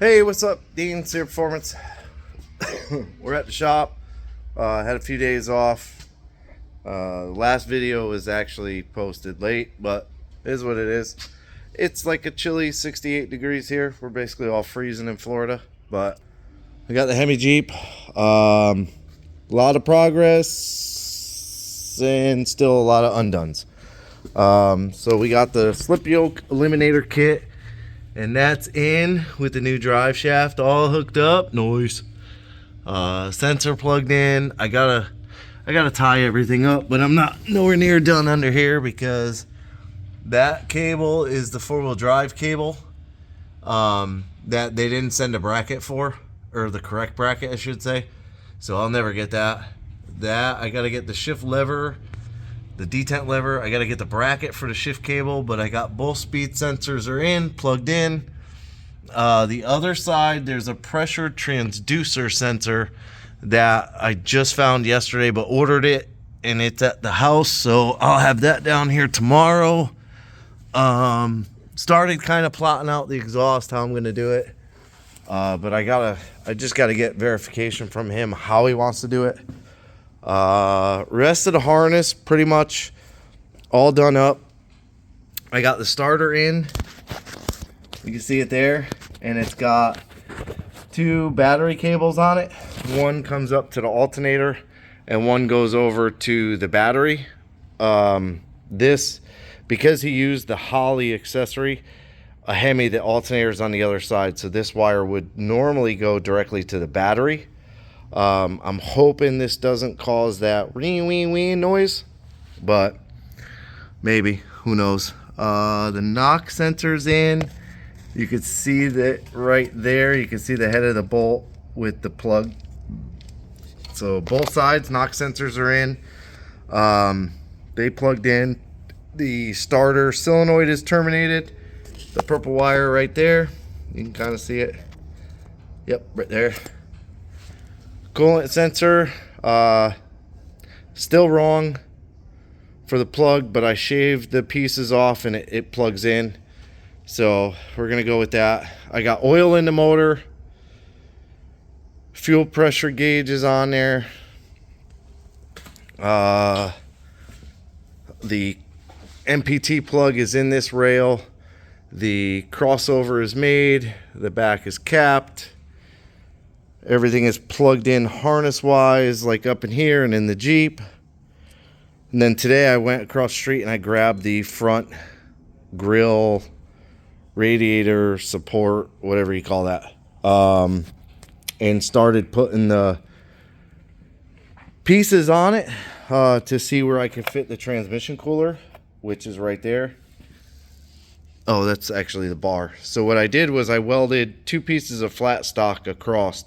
Hey, what's up? Dean, Sear Performance. We're at the shop. Had a few days off. The last video was actually posted late, but it is what it is. It's like a chilly 68 degrees here. We're basically all freezing in Florida, but we got the Hemi Jeep. A lot of progress and still a lot of undones. So we got the slip yoke eliminator kit, and that's in with the new drive shaft all hooked up. Noise. Sensor plugged in. I gotta tie everything up, but I'm not nowhere near done under here because that cable is the four-wheel drive cable that they didn't send a bracket for, or the correct bracket I should say. So I'll never get that. I gotta get the shift lever, the detent lever. I gotta get the bracket for the shift cable, but I got both speed sensors are in, plugged in. The other side, there's a pressure transducer sensor that I just found yesterday, but ordered it, and it's at the house, so I'll have that down here tomorrow. Started kind of plotting out the exhaust, how I'm going to do it, but I just gotta get verification from him how he wants to do it. Rest of the harness pretty much all done up. I got the starter in, you can see it there, and it's got two battery cables on it. One comes up to the alternator and one goes over to the battery. This, because he used the Holly accessory, a Hemi, the alternator is on the other side, so this wire would normally go directly to the battery. I'm hoping this doesn't cause that wee wee wee noise, but maybe, who knows. The knock sensor's in. You can see that right there. You can see the head of the bolt with the plug. So both sides, knock sensors are in. They plugged in. The starter solenoid is terminated. The purple wire right there. You can kind of see it. Yep, right there. Coolant sensor. Still wrong for the plug, but I shaved the pieces off and it plugs in. So we're gonna go with that. I got oil in the motor, fuel pressure gauge is on there, the MPT plug is in this rail, the crossover is made, the back is capped, everything is plugged in harness wise, like up in here and in the Jeep. And then today I went across the street and I grabbed the front grill, radiator support, whatever you call that, and started putting the pieces on it to see where I can fit the transmission cooler, which is right there. Oh, that's actually the bar. So what I did was I welded two pieces of flat stock across,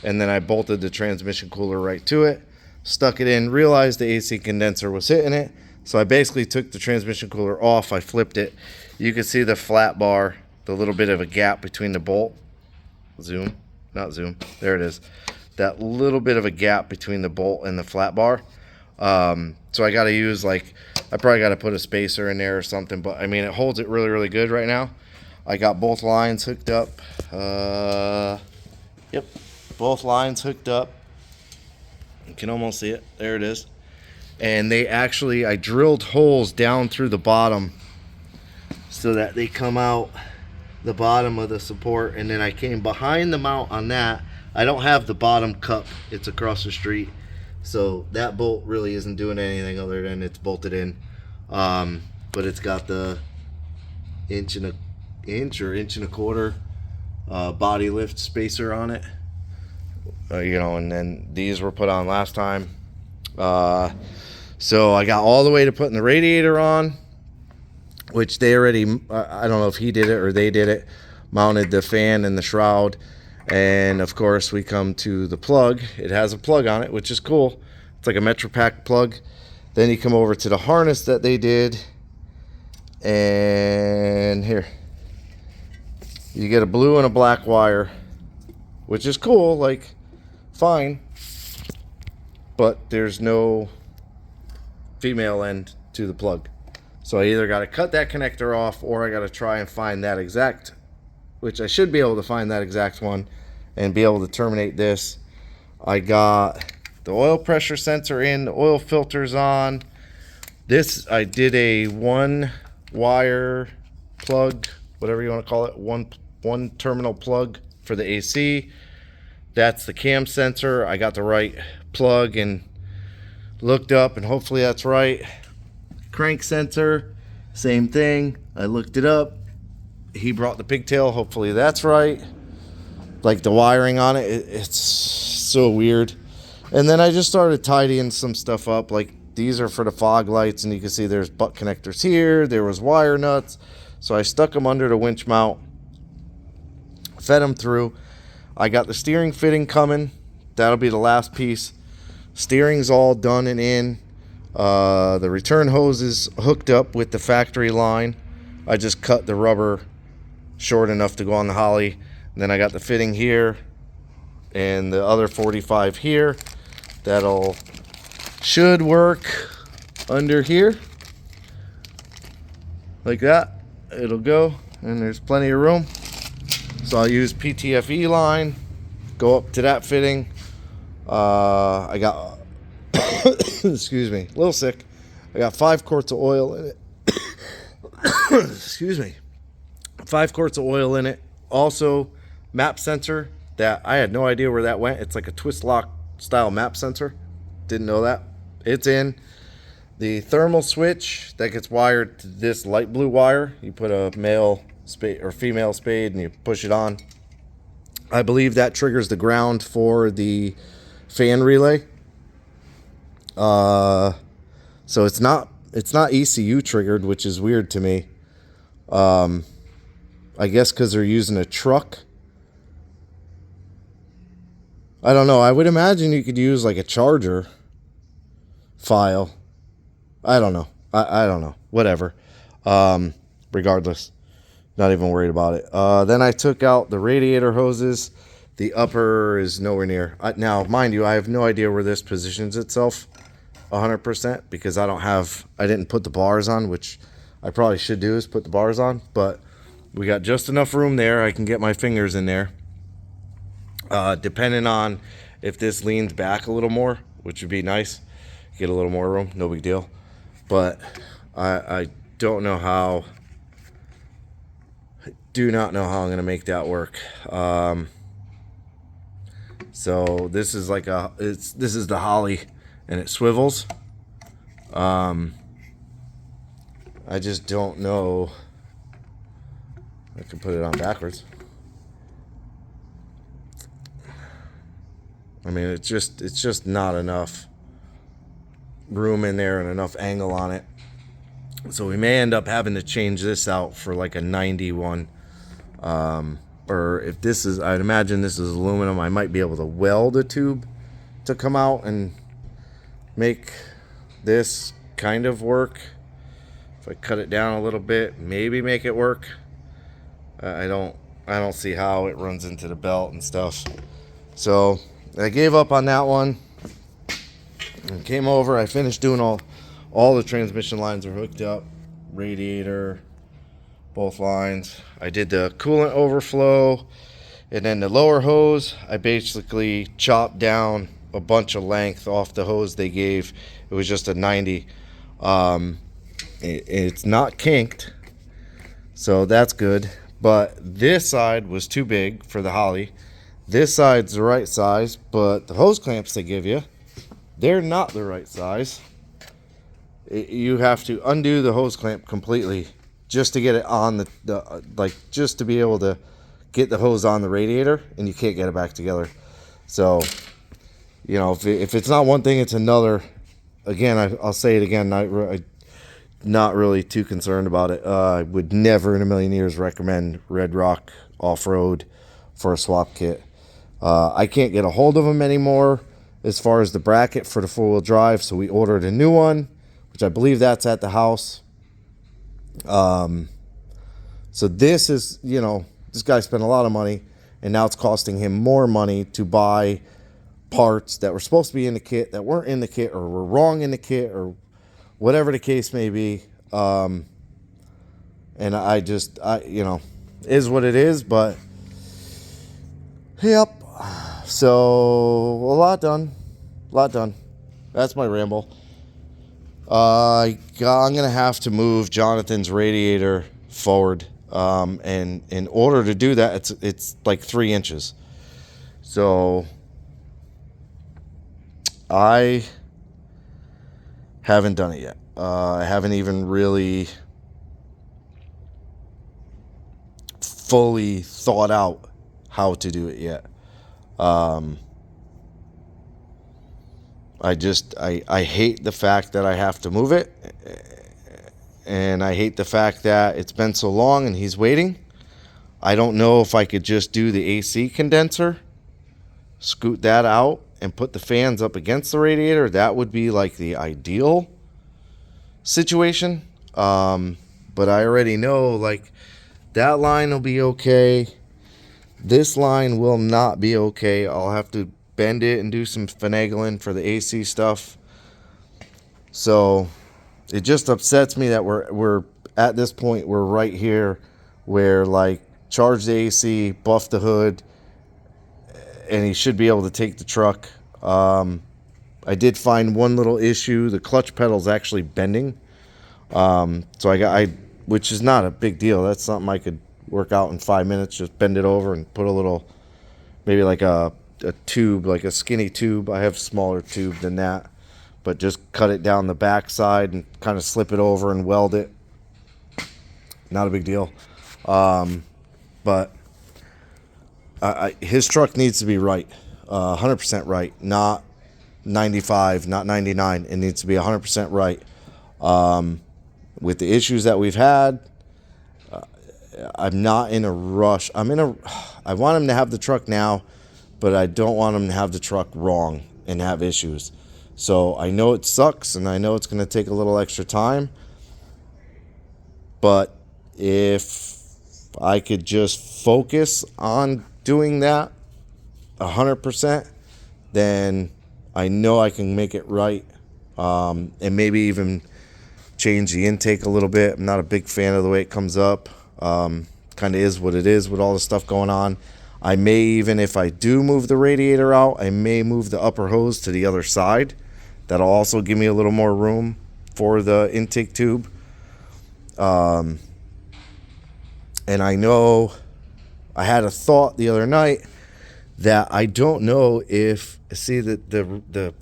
and then I bolted the transmission cooler right to it, stuck it in, realized the AC condenser was hitting it, so I basically took the transmission cooler off, I flipped it. You can see the flat bar, the little bit of a gap between the bolt. Zoom, not zoom, there it is. That little bit of a gap between the bolt and the flat bar. So I gotta use, like, I probably gotta put a spacer in there or something, but I mean, it holds it really, really good right now. I got both lines hooked up. Yep, both lines hooked up. You can almost see it, there it is. And they actually, I drilled holes down through the bottom so that they come out the bottom of the support, and then I came behind the mount on that. I don't have the bottom cup, it's across the street, so that bolt really isn't doing anything other than it's bolted in. But it's got the inch and a quarter body lift spacer on it, you know, and then these were put on last time. So I got all the way to putting the radiator on, which they already, I don't know if he did it or they did it, mounted the fan and the shroud. And of course we come to the plug. It has a plug on it, which is cool. It's like a MetroPack plug. Then you come over to the harness that they did, and here you get a blue and a black wire, which is cool, like, fine, but there's no female end to the plug. So I either got to cut that connector off, or I got to try and find that exact which I should be able to find that exact one and be able to terminate this. I got the oil pressure sensor in, the oil filters on. This, I did a one wire plug, whatever you want to call it, one terminal plug for the AC. That's the cam sensor. I got the right plug and looked up, and hopefully that's right. Crank sensor, same thing. I looked it up. He brought the pigtail. Hopefully that's right. Like the wiring on it, it's so weird. And then I just started tidying some stuff up. Like these are for the fog lights, and you can see there's butt connectors here. There was wire nuts. So I stuck them under the winch mount, fed them through. I got the steering fitting coming. That'll be the last piece. Steering's all done and in. The return hose is hooked up with the factory line. I just cut the rubber short enough to go on the Holly. And then I got the fitting here and the other 45 here. That'll should work under here like that. It'll go, and there's plenty of room. So I'll use PTFE line, go up to that fitting. I got excuse me, a little sick. I got 5 quarts of oil in it. Excuse me, 5 quarts of oil in it. Also, map sensor that I had no idea where that went. It's like a twist lock style map sensor. Didn't know that. It's in. The thermal switch that gets wired to this light blue wire. You put a male spade or female spade and you push it on. I believe that triggers the ground for the fan relay. So it's not ECU triggered, which is weird to me. I guess because they're using a truck. I don't know. I would imagine you could use like a charger file. I don't know. I don't know. Whatever. Regardless. Not even worried about it. Then I took out the radiator hoses. The upper is nowhere near. Now, mind you, I have no idea where this positions itself 100% because I didn't put the bars on, which I probably should do is put the bars on. But we got just enough room there. I can get my fingers in there. Depending on if this leans back a little more, which would be nice. Get a little more room. No big deal. But I don't know how. I do not know how I'm going to make that work. So this is like this is the Holly, and it swivels. I just don't know. I can put it on backwards. I mean, it's just not enough room in there and enough angle on it. So we may end up having to change this out for like a 91. Or if this is, I'd imagine this is aluminum, I might be able to weld a tube to come out and make this kind of work. If I cut it down a little bit, maybe make it work. I don't see how it runs into the belt and stuff. So I gave up on that one and came over. I finished doing all the transmission lines are hooked up, radiator, both lines. I did the coolant overflow, and then the lower hose, I basically chopped down a bunch of length off the hose they gave. It was just a 90. It's not kinked, so that's good. But this side was too big for the Holly. This side's the right size, but the hose clamps they give you, they're not the right size. You have to undo the hose clamp completely just to get it on just to be able to get the hose on the radiator, and you can't get it back together. So, you know, if it's not one thing, it's another. Again, I'll say it again, not really too concerned about it. I would never in a million years recommend Red Rock Off-Road for a swap kit. I can't get a hold of them anymore as far as the bracket for the four-wheel drive, so we ordered a new one, which I believe that's at the house. So this is, you know, this guy spent a lot of money, and now it's costing him more money to buy parts that were supposed to be in the kit that weren't in the kit, or were wrong in the kit, or whatever the case may be. And you know, is what it is. But yep. So a lot done. That's my ramble. I'm gonna have to move Jonathan's radiator forward, and in order to do that, it's like 3 inches. So I haven't done it yet. I haven't even really fully thought out how to do it yet. I hate the fact that I have to move it, and I hate the fact that it's been so long and he's waiting. I don't know if I could just do the AC condenser, scoot that out, and put the fans up against the radiator. That would be like the ideal situation. But I already know, like, that line will be okay. This line will not be okay. I'll have to bend it and do some finagling for the AC stuff. So it just upsets me that we're at this point, we're right here where, like, charge the AC, buff the hood, and he should be able to take the truck. I did find one little issue. The clutch pedal's actually bending. So which is not a big deal. That's something I could work out in 5 minutes. Just bend it over and put a little, maybe like a tube, like a skinny tube. I have a smaller tube than that, but just cut it down the back side and kind of slip it over and weld it. Not a big deal. But his truck needs to be right, 100% right, not 95, not 99. It needs to be 100% right. With the issues that we've had, I'm not in a rush. I want him to have the truck now, but I don't want him to have the truck wrong and have issues. So I know it sucks, and I know it's going to take a little extra time. But if I could just focus on doing that 100%, then I know I can make it right, and maybe even change the intake a little bit. I'm not a big fan of the way it comes up. Kind of is what it is with all the stuff going on. I may even, if I do move the radiator out, I may move the upper hose to the other side. That'll also give me a little more room for the intake tube. And I know I had a thought the other night that I don't know if, see, the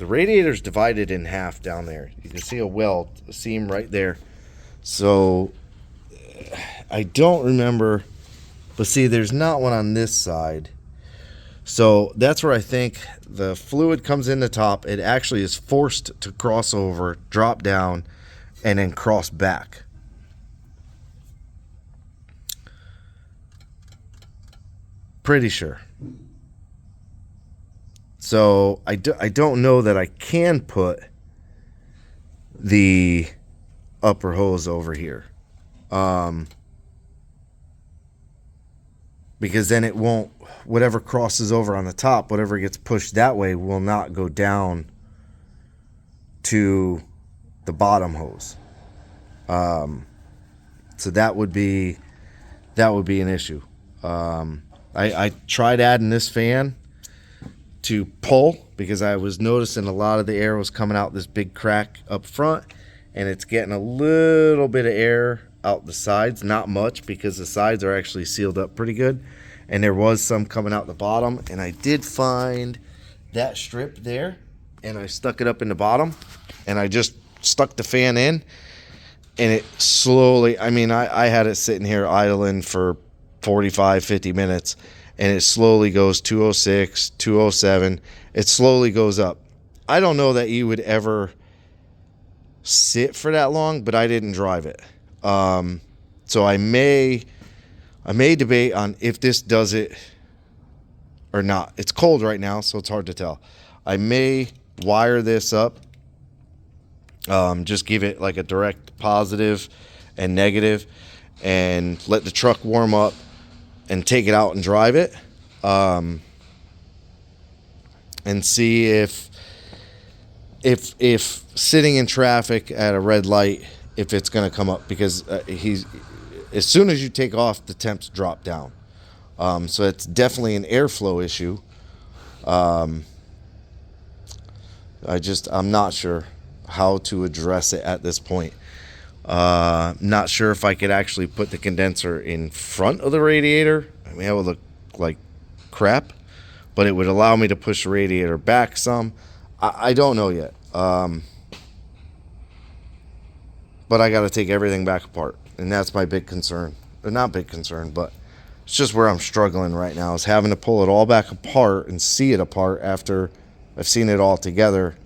radiator's divided in half down there. You can see a weld, a seam right there. So I don't remember, but see, there's not one on this side. So that's where I think the fluid comes in the top. It actually is forced to cross over, drop down, and then cross back. Pretty sure. So I don't know that I can put the upper hose over here. Because then it won't, whatever crosses over on the top, whatever gets pushed that way will not go down to the bottom hose. So that would be an issue. I tried adding this fan to pull because I was noticing a lot of the air was coming out this big crack up front, and it's getting a little bit of air out the sides, not much because the sides are actually sealed up pretty good, and there was some coming out the bottom. And I did find that strip there, and I stuck it up in the bottom, and I just stuck the fan in, and it slowly, I had it sitting here idling for 45-50 minutes, and it slowly goes 206, 207. It slowly goes up. I don't know that you would ever sit for that long, but I didn't drive it. So I may debate on if this does it or not. It's cold right now, so it's hard to tell. I may wire this up, just give it like a direct positive and negative, and let the truck warm up and take it out and drive it, and see if sitting in traffic at a red light, if it's going to come up, because as soon as you take off, the temps drop down. So it's definitely an airflow issue. I'm not sure how to address it at this point. Not sure if I could actually put the condenser in front of the radiator. I mean, that would look like crap, but it would allow me to push the radiator back some. I don't know yet. But I got to take everything back apart, and that's my big concern. Or not big concern, but it's just where I'm struggling right now, is having to pull it all back apart and see it apart after I've seen it all together.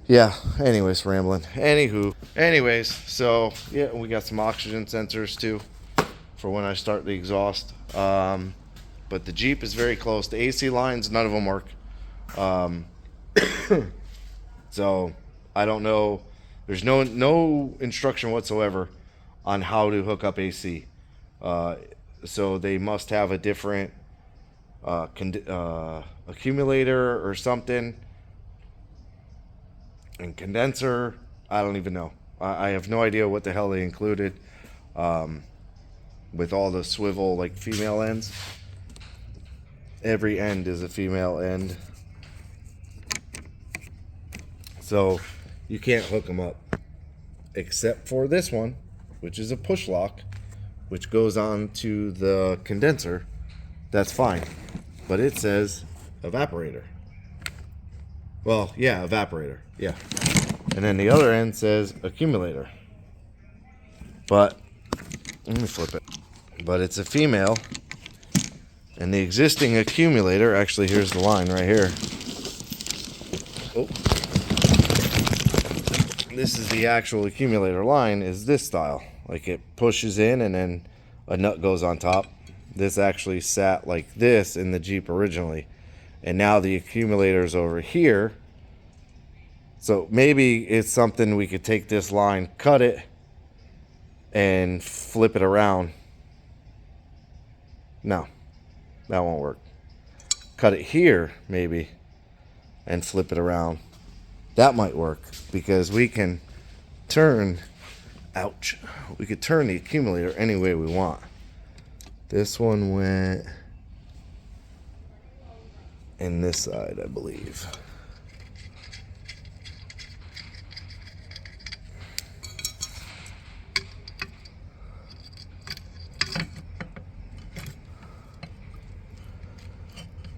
Yeah, anyways, rambling. Anyways, so yeah, we got some oxygen sensors too for when I start the exhaust. But the Jeep is very close. The AC lines, none of them work. So I don't know. There's no instruction whatsoever on how to hook up AC. So they must have a different accumulator or something, and condenser. I don't even know. I have no idea what the hell they included with all the swivel, like, female ends. Every end is a female end, so you can't hook them up except for this one, which is a push lock, which goes on to the condenser. That's fine, but it says evaporator. Well, yeah, evaporator, yeah. And then the other end says accumulator. But let me flip it. But it's a female, and the existing accumulator, actually, here's the line right here. Oh. This is the actual accumulator line, is this style. Like, it pushes in and then a nut goes on top. This actually sat like this in the Jeep originally, and now the accumulator's over here. So maybe it's something we could take this line, cut it, and flip it around. No, that won't work. Cut it here, maybe, and flip it around. That might work, because we can turn, ouch, we could turn the accumulator any way we want. This one went in this side, I believe.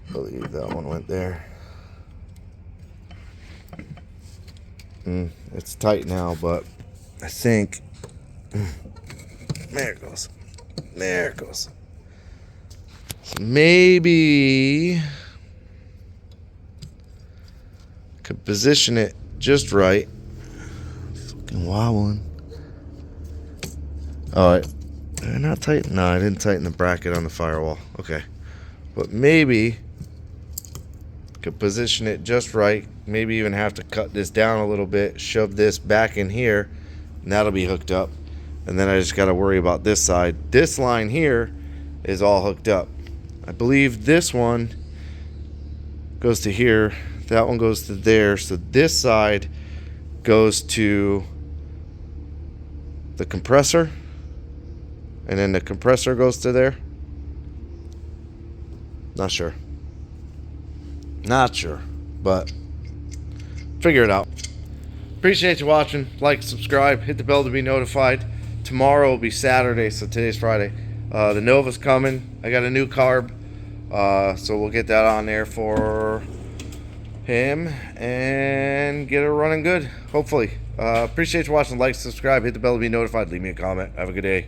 I believe that one went there. It's tight now, but I think there it goes. There it goes. So maybe could position it just right. Fucking wobbling. All right. Did I not tighten? No, I didn't tighten the bracket on the firewall. Okay. But maybe could position it just right. Maybe even have to cut this down a little bit, shove this back in here, and that'll be hooked up. And then I just got to worry about this side. This line here is all hooked up. I believe this one goes to here. That one goes to there. So this side goes to the compressor, and then the compressor goes to there. Not sure. Not sure, but figure it out. Appreciate you watching. Like, subscribe, hit the bell to be notified. Tomorrow will be Saturday, so today's Friday. The Nova's coming. I got a new carb, so we'll get that on there for him and get it running good, hopefully. Appreciate you watching. Like, subscribe, hit the bell to be notified. Leave me a comment. Have a good day.